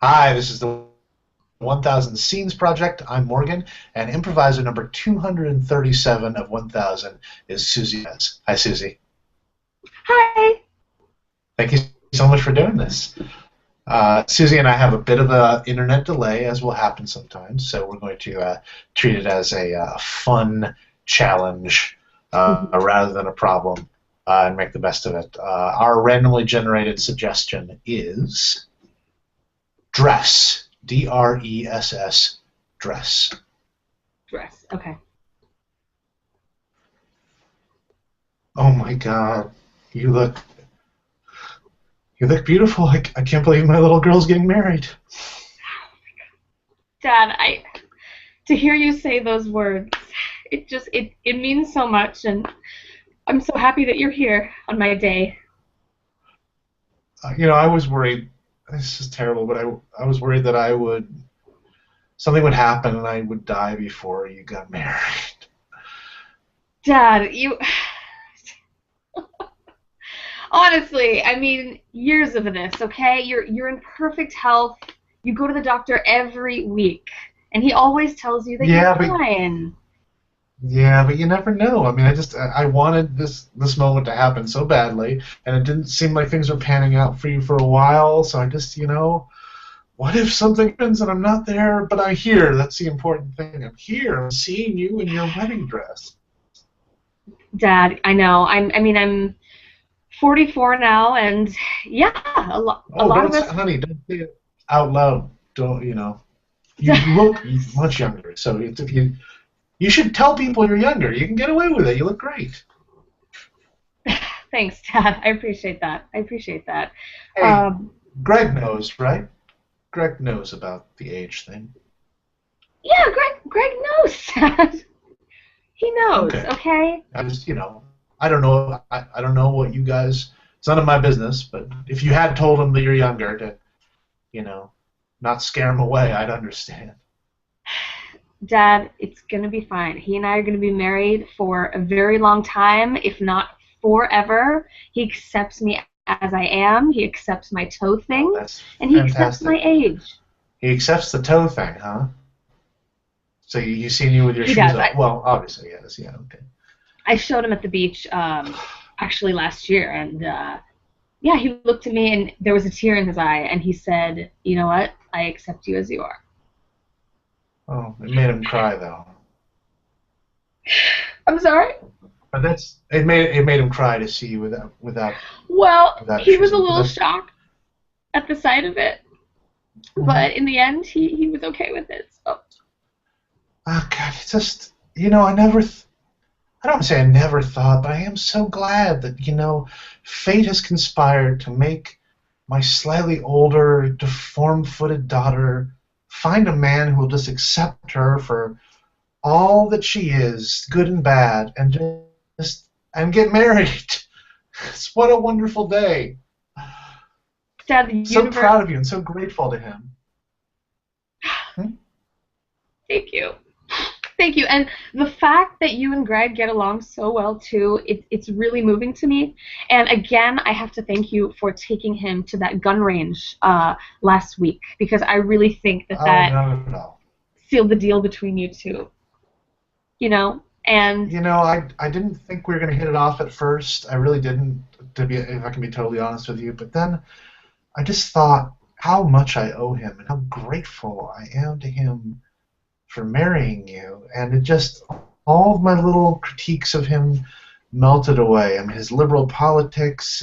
Hi, this is the 1000 Scenes Project. I'm Morgan, and improviser number 237 of 1000 is Susie. Hi, Susie. Hi. Thank you so much for doing this. Susie and I have a bit of a internet delay, as will happen sometimes, so we're going to treat it as a fun challenge rather than a problem and make the best of it. Our randomly generated suggestion is dress. Dress. Dress. Dress. Okay. Oh my God, you look you look beautiful. I can't believe my little girl's getting married. Dad, to hear you say those words, it means so much, and I'm so happy that you're here on my day. I was worried. This is terrible, but I was worried that I would something would happen and I would die before you got married. Dad, you honestly, I mean, years of this, okay? You're in perfect health. You go to the doctor every week, and he always tells you that you're Yeah, but fine. you never know. I mean, I wanted this moment to happen so badly, and it didn't seem like things were panning out for you for a while. So I just, what if something happens and I'm not there, but I'm here? That's the important thing. I'm here. I'm seeing you in your wedding dress. Dad, I know. I'm 44 now, and yeah, a Oh, lot of us. honey, don't say it out loud. Don't, you look much younger. So if you should tell people you're younger. You can get away with it. You look great. Thanks, Dad. I appreciate that. I appreciate that. Hey, Um, Greg knows, right? Greg knows about the age thing. yeah, Greg knows, Dad. He knows. Okay. Okay. I just, I don't know. I don't know what you guys. It's none of my business. But if you had told him that you're younger, to, you know, not scare him away, I'd understand. Dad, it's gonna be fine. He and I are gonna be married for a very long time, if not forever. He accepts me as I am. He accepts my toe Oh, thing, that's and he accepts my fantastic. age. He accepts the toe thing, huh? So you seen you with your He shoes does. off? Well, obviously, yes. Yeah. Okay. I showed him at the beach actually last year, and yeah, he looked at me and there was a tear in his eye, and he said, "You know what? I accept you as you are." Oh, it made him cry though. I'm sorry. But it made him cry to see you Well, without he shoes was a on. But little that's shocked at the sight of it, mhm. but in the end, he was okay with it. So Oh God, it's just I never. I don't want to say I never thought, but I am so glad that fate has conspired to make my slightly older, deformed-footed daughter find a man who will just accept her for all that she is, good and bad, and just and get married. It's what a wonderful day. Dad, the So universe. proud of you and so grateful to him. Hmm? Thank you. Thank you. And the fact that you and Greg get along so well too, it's really moving to me. And again, I have to thank you for taking him to that gun range last week because I really think that Oh, that no, no, no. sealed the deal between you two. You know, and I didn't think we were going to hit it off at first. I really didn't, if I can be totally honest with you. But then I just thought how much I owe him and how grateful I am to him for marrying you. And it just, all of my little critiques of him melted away. I mean, his liberal politics,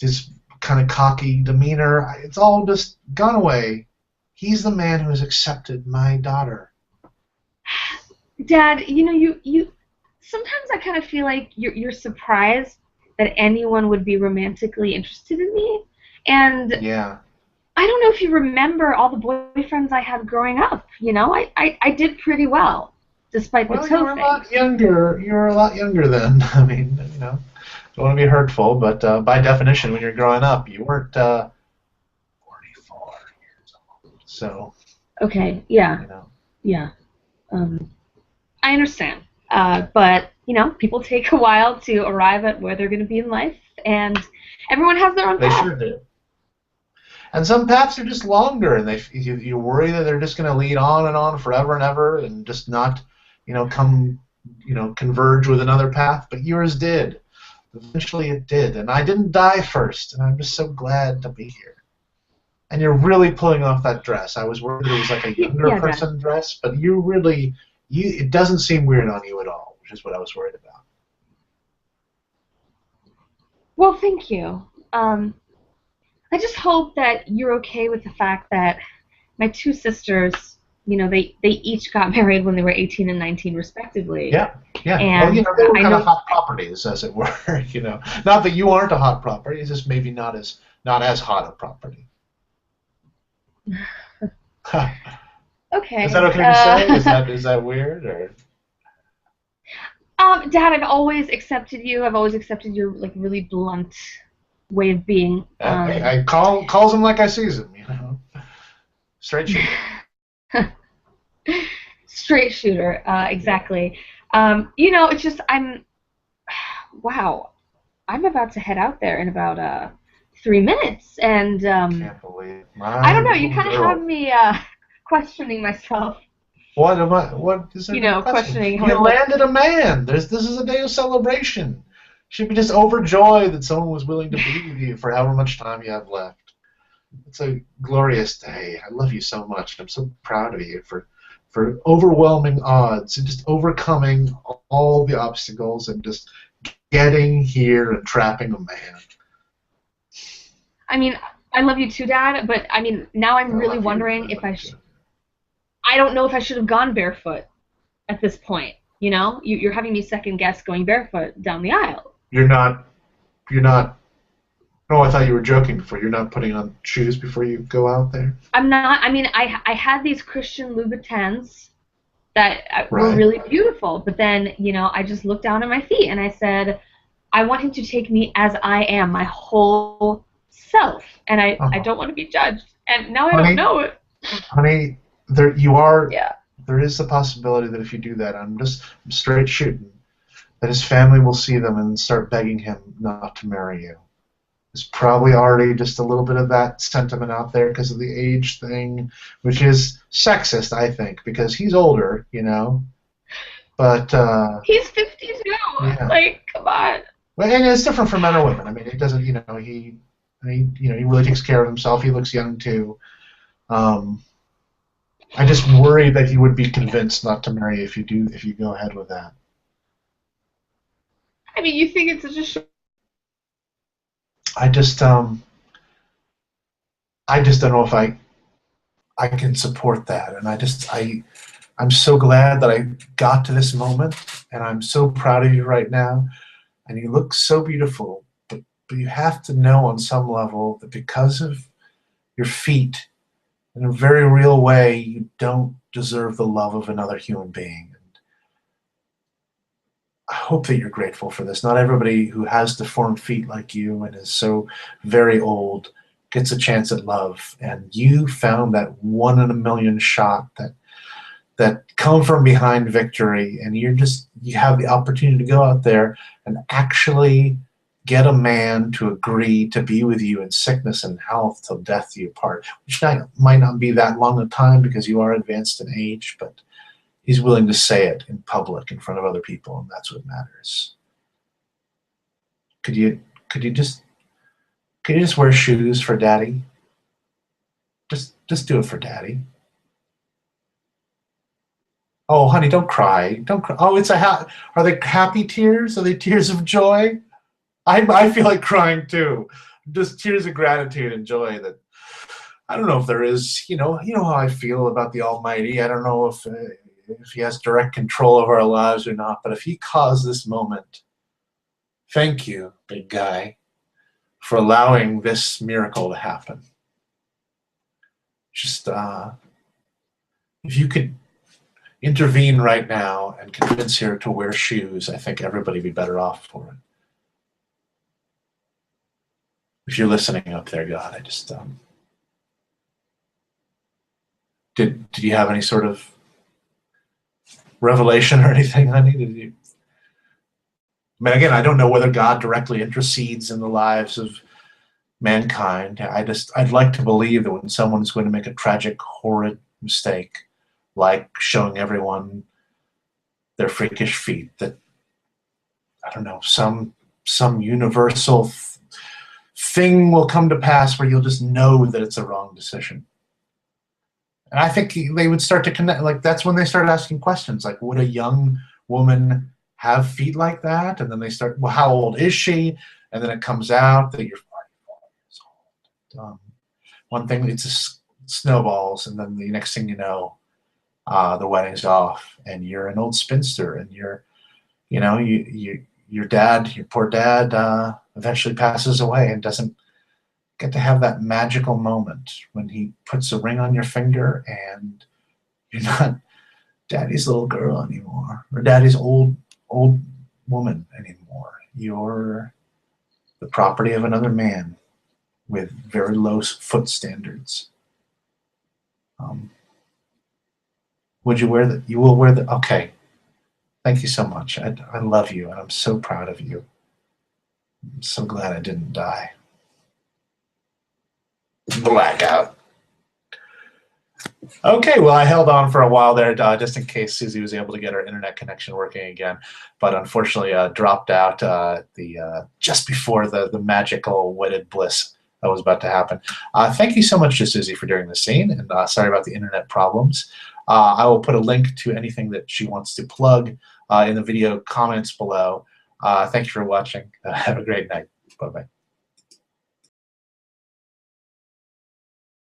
his kind of cocky demeanor, it's all just gone away. He's the man who has accepted my daughter. Dad, you sometimes I kind of feel like you're surprised that anyone would be romantically interested in me. And Yeah. I don't know if you remember all the boyfriends I had growing up. I did pretty well, despite the Well, you toe were a thing. lot younger. You were a lot younger then. I mean, don't want to be hurtful, but by definition, when you're growing up, you weren't 44 years old. So, Okay, yeah, you know, yeah. Um, I understand. But, people take a while to arrive at where they're going to be in life, and everyone has their own they path. sure did. And some paths are just longer, and you worry that they're just going to lead on and on forever and ever, and just not, come, converge with another path. But yours did. Eventually, it did, and I didn't die first, and I'm just so glad to be here. And you're really pulling off that dress. I was worried that it was like a younger Yeah, Dad. person dress, but you really, it doesn't seem weird on you at all, which is what I was worried about. Well, thank you. I just hope that you're okay with the fact that my two sisters, they each got married when they were 18 and 19 respectively. Yeah, yeah. Well, And they were I kind of know, hot properties, as it were. Not that you aren't a hot property. It's just maybe not as hot a property. Is that okay. okay to say? Is that weird or? Dad, I've always accepted you. I've always accepted your like really blunt way of being. Hey, I calls him like I sees him. Straight shooter. Straight shooter, Yeah. exactly. It's just wow, I'm about to head out there in about 3 minutes, and Can't believe it. I My don't know. You little kind of have girl. me questioning myself. What am I? What is there to question? Questioning how I You look. landed a man. This is a day of celebration. Should be just overjoyed that someone was willing to be with you for however much time you have left. It's a glorious day. I love you so much. I'm so proud of you for overwhelming odds and just overcoming all the obstacles and just getting here and trapping a man. I mean, I love you too, Dad. But I mean, now I'm I really love you. I wondering if love you. I don't know if I should have gone barefoot at this point. You're having me second guess going barefoot down the aisle. You're not. You're not. Oh, I thought you were joking before. You're not putting on shoes before you go out there, I'm not. I mean, I had these Christian Louboutins that were right? really beautiful, but then I just looked down at my feet and I said, I want him to take me as I am, my whole self, and I Oh, don't want to be judged. And now I don't honey, know it. honey, there you are. Yeah. There is the possibility that if you do that, I'm straight shooting, that his family will see them and start begging him not to marry you. There's probably already just a little bit of that sentiment out there because of the age thing, which is sexist, I think, because he's older. But He's 52. yeah, Like, come on. well, and it's different for men or women. I mean, it doesn't. He really takes care of himself. He looks young too. Um, I just worry that he would be convinced not to marry if you go ahead with that. I mean, you think it's such a I just um, I just don't know if I can support that, and I'm so glad that I got to this moment, and I'm so proud of you right now, and you look so beautiful. But you have to know on some level that because of your feet, in a very real way, you don't deserve the love of another human being. I hope that you're grateful for this. Not everybody who has deformed feet like you and is so very old gets a chance at love. And you found that one in a million shot that come from behind victory. And you have the opportunity to go out there and actually get a man to agree to be with you in sickness and health till death do you part, which might not be that long a time because you are advanced in age, but he's willing to say it in public in front of other people, and that's what matters. Could you could you just wear shoes for daddy? Just do it for daddy. Oh, honey, don't cry. Don't cry. Oh, are they happy tears? Are they tears of joy? I feel like crying too. Just tears of gratitude and joy that I don't know if there is. You know how I feel about the Almighty. I don't know if He has direct control of our lives or not. But if He caused this moment, thank you, big guy, for allowing this miracle to happen. Just if you could intervene right now and convince her to wear shoes, I think everybody would be better off for it. If you're listening up there, God, I just did you have any sort of revelation or anything, honey? Did you? I mean, again, I don't know whether God directly intercedes in the lives of mankind. I'd like to believe that when someone's going to make a tragic, horrid mistake, like showing everyone their freakish feet, that I don't know, some universal thing will come to pass where you'll just know that it's a wrong decision. And I think they would start to connect. Like that's when they start asking questions, like, would a young woman have feet like that? And then they start, well, how old is she? And then it comes out that you're 44 years old. One thing, it's snowballs, and then the next thing you know, the wedding's off, and you're an old spinster, and your dad, your poor dad, eventually passes away and doesn't get to have that magical moment when he puts a ring on your finger and you're not daddy's little girl anymore or daddy's old woman anymore. You're the property of another man with very low foot standards. Would you wear the? You will wear the. Okay. Thank you so much. I love you, and I'm so proud of you. I'm so glad I didn't die. Blackout. Okay, well, I held on for a while there just in case Susie was able to get her internet connection working again, but unfortunately dropped out just before the magical wedded bliss that was about to happen. Thank you so much to Susie for doing the scene, and sorry about the internet problems. I will put a link to anything that she wants to plug in the video comments below. Thank you for watching. Have a great night. Bye-bye.